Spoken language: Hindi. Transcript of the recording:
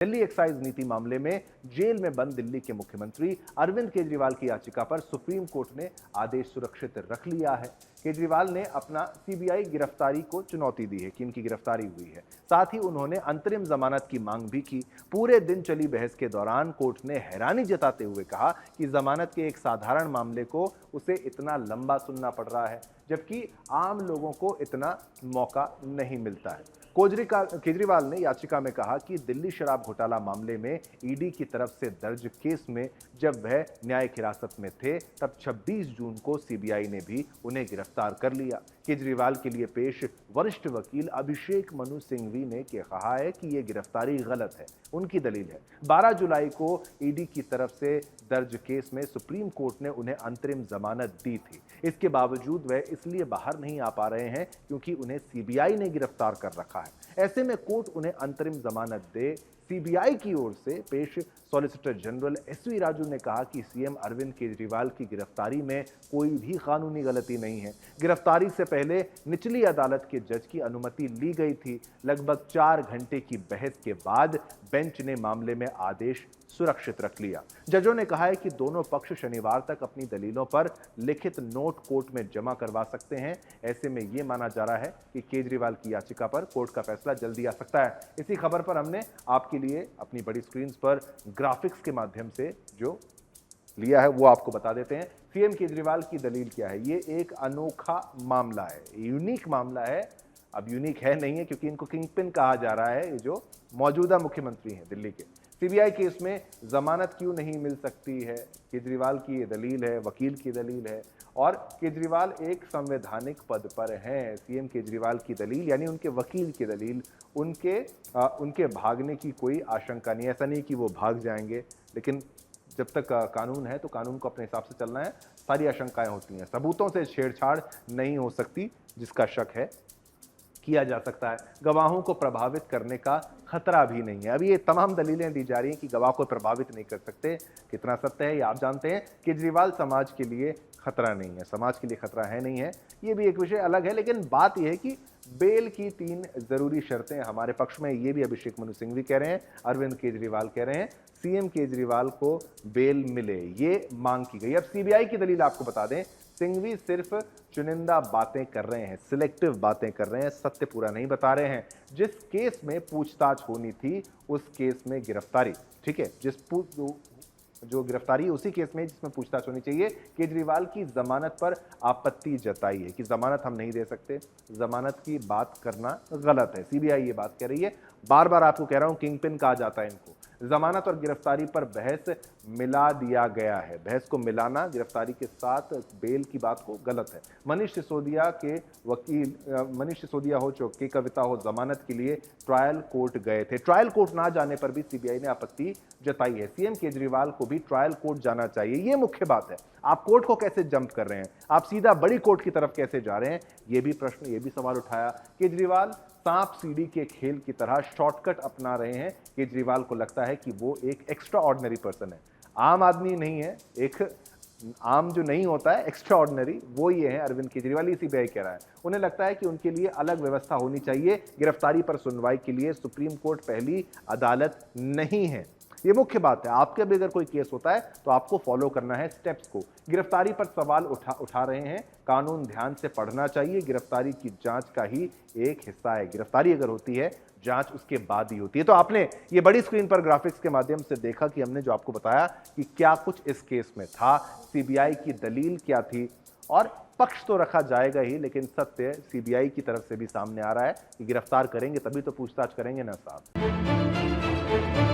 दिल्ली एक्साइज नीति मामले में जेल में बंद दिल्ली के मुख्यमंत्री अरविंद केजरीवाल की याचिका पर सुप्रीम कोर्ट ने आदेश सुरक्षित रख लिया है। केजरीवाल ने अपना सीबीआई गिरफ्तारी को चुनौती दी है कि इनकी गिरफ्तारी हुई है। साथ ही उन्होंने अंतरिम जमानत की मांग भी की। पूरे दिन चली बहस के दौरान कोर्ट ने हैरानी जताते हुए कहा कि जमानत के एक साधारण मामले को उसे इतना लंबा सुनना पड़ रहा है, जबकि आम लोगों को इतना मौका नहीं मिलता है। केजरीवाल ने याचिका में कहा कि दिल्ली शराब घोटाला मामले में ईडी की तरफ से दर्ज केस में जब वह न्यायिक हिरासत में थे, तब 26 जून को सीबीआई ने भी उन्हें गिरफ्तार कर लिया। केजरीवाल के लिए पेश वरिष्ठ वकील अभिषेक मनु सिंघवी ने कहा है कि यह गिरफ्तारी गलत है। उनकी दलील है 12 जुलाई को ईडी की तरफ से दर्ज केस में सुप्रीम कोर्ट ने उन्हें अंतरिम जमानत दी थी। इसके बावजूद वह इसलिए बाहर नहीं आ पा रहे हैं क्योंकि उन्हें सीबीआई ने गिरफ्तार कर रखा है। ऐसे में कोर्ट उन्हें अंतरिम जमानत दे। सीबीआई की ओर से पेश सॉलिसिटर जनरल एसवी राजू ने कहा कि सीएम अरविंद केजरीवाल की गिरफ्तारी में कोई भी कानूनी गलती नहीं है। गिरफ्तारी से पहले निचली अदालत के जज की अनुमति ली गई थी। लगभग 4 घंटे की बहस के बाद बेंच ने मामले में आदेश सुरक्षित रख लिया। जजों ने कहा है कि दोनों पक्ष शनिवार तक अपनी दलीलों पर लिखित नोट कोर्ट में जमा करवा सकते हैं। ऐसे में यह माना जा रहा है कि केजरीवाल की याचिका पर कोर्ट का फैसला जल्दी आ सकता है। इसी खबर पर हमने आपके लिए अपनी बड़ी स्क्रीन पर ग्राफिक्स के माध्यम से जो लिया है वो आपको बता देते हैं। सीएम केजरीवाल की दलील क्या है? ये एक अनोखा मामला है, यूनिक मामला है। अब यूनिक है नहीं है क्योंकि इनको किंगपिन कहा जा रहा है। ये जो मौजूदा मुख्यमंत्री हैं दिल्ली के, सीबीआई केस में जमानत क्यों नहीं मिल सकती है, केजरीवाल की ये दलील है, वकील की दलील है। और केजरीवाल एक संवैधानिक पद पर हैं। सीएम केजरीवाल की दलील यानी उनके वकील की दलील, उनके भागने की कोई आशंका नहीं। ऐसा नहीं कि वो भाग जाएंगे, लेकिन जब तक कानून है तो कानून को अपने हिसाब से चलना है। सारी आशंकाएं होती हैं, सबूतों से छेड़छाड़ नहीं हो सकती। जिसका शक है किया जा सकता है। गवाहों को प्रभावित करने का खतरा भी नहीं है। अभी ये तमाम दलीलें दी जा रही हैं कि गवाह को प्रभावित नहीं कर सकते। कितना सत्य है ये आप जानते हैं। केजरीवाल समाज के लिए खतरा नहीं है, समाज के लिए खतरा है नहीं है, ये भी एक विषय अलग है। लेकिन बात यह है कि बेल की 3 जरूरी शर्तें हमारे पक्ष में, ये भी अभिषेक मनु सिंघवी कह रहे हैं, अरविंद केजरीवाल कह रहे हैं। सीएम केजरीवाल को बेल मिले, ये मांग की गई। अब सीबीआई की दलील आपको बता दें, सिंघवी सिर्फ चुनिंदा बातें कर रहे हैं, सिलेक्टिव बातें कर रहे हैं, सत्य पूरा नहीं बता रहे हैं। जिस केस में पूछताछ होनी थी उस केस में गिरफ्तारी, ठीक है, जो गिरफ्तारी है उसी केस में जिसमें पूछताछ होनी चाहिए। केजरीवाल की जमानत पर आपत्ति जताई है कि जमानत हम नहीं दे सकते, जमानत की बात करना गलत है। सीबीआई ये बात कह रही है। बार बार आपको कह रहा हूं, किंगपिन कहा जाता है इनको। जमानत और गिरफ्तारी पर बहस मिला दिया गया है। बहस को मिलाना गिरफ्तारी के साथ बेल की बात को गलत है। मनीष सिसोदिया के वकील मनीष सिसोदिया हो, चौकी कविता हो, जमानत के लिए ट्रायल कोर्ट गए थे। ट्रायल कोर्ट ना जाने पर भी सीबीआई ने आपत्ति जताई है। सीएम केजरीवाल को भी ट्रायल कोर्ट जाना चाहिए, ये मुख्य बात है। आप कोर्ट को कैसे जंप कर रहे हैं, आप सीधा बड़ी कोर्ट की तरफ कैसे जा रहे हैं, ये भी प्रश्न, ये भी सवाल उठाया। केजरीवाल सांप सीढ़ी के खेल की तरह शॉर्टकट अपना रहे हैं। केजरीवाल को लगता है कि वो एक एक्स्ट्रा ऑर्डिनरी पर्सन है, आम आदमी नहीं है। एक आम जो नहीं होता है, एक्स्ट्रा ऑर्डिनरी, वो ये है अरविंद केजरीवाल। ही सीबीआई कह रहा है। उन्हें लगता है कि उनके लिए अलग व्यवस्था होनी चाहिए। गिरफ्तारी पर सुनवाई के लिए सुप्रीम कोर्ट पहली अदालत नहीं है, ये मुख्य बात है। आपके भी अगर कोई केस होता है तो आपको फॉलो करना है स्टेप्स को। गिरफ्तारी पर सवाल उठा रहे हैं, कानून ध्यान से पढ़ना चाहिए। गिरफ्तारी की जांच का ही एक हिस्सा है। गिरफ्तारी अगर होती है, जांच उसके बाद ही होती है। तो आपने ये बड़ी स्क्रीन पर ग्राफिक्स के माध्यम से देखा कि हमने जो आपको बताया कि क्या कुछ इस केस में था, सीबीआई की दलील क्या थी। और पक्ष तो रखा जाएगा ही, लेकिन सत्य सीबीआई की तरफ से भी सामने आ रहा है कि गिरफ्तार करेंगे तभी तो पूछताछ करेंगे ना साहब।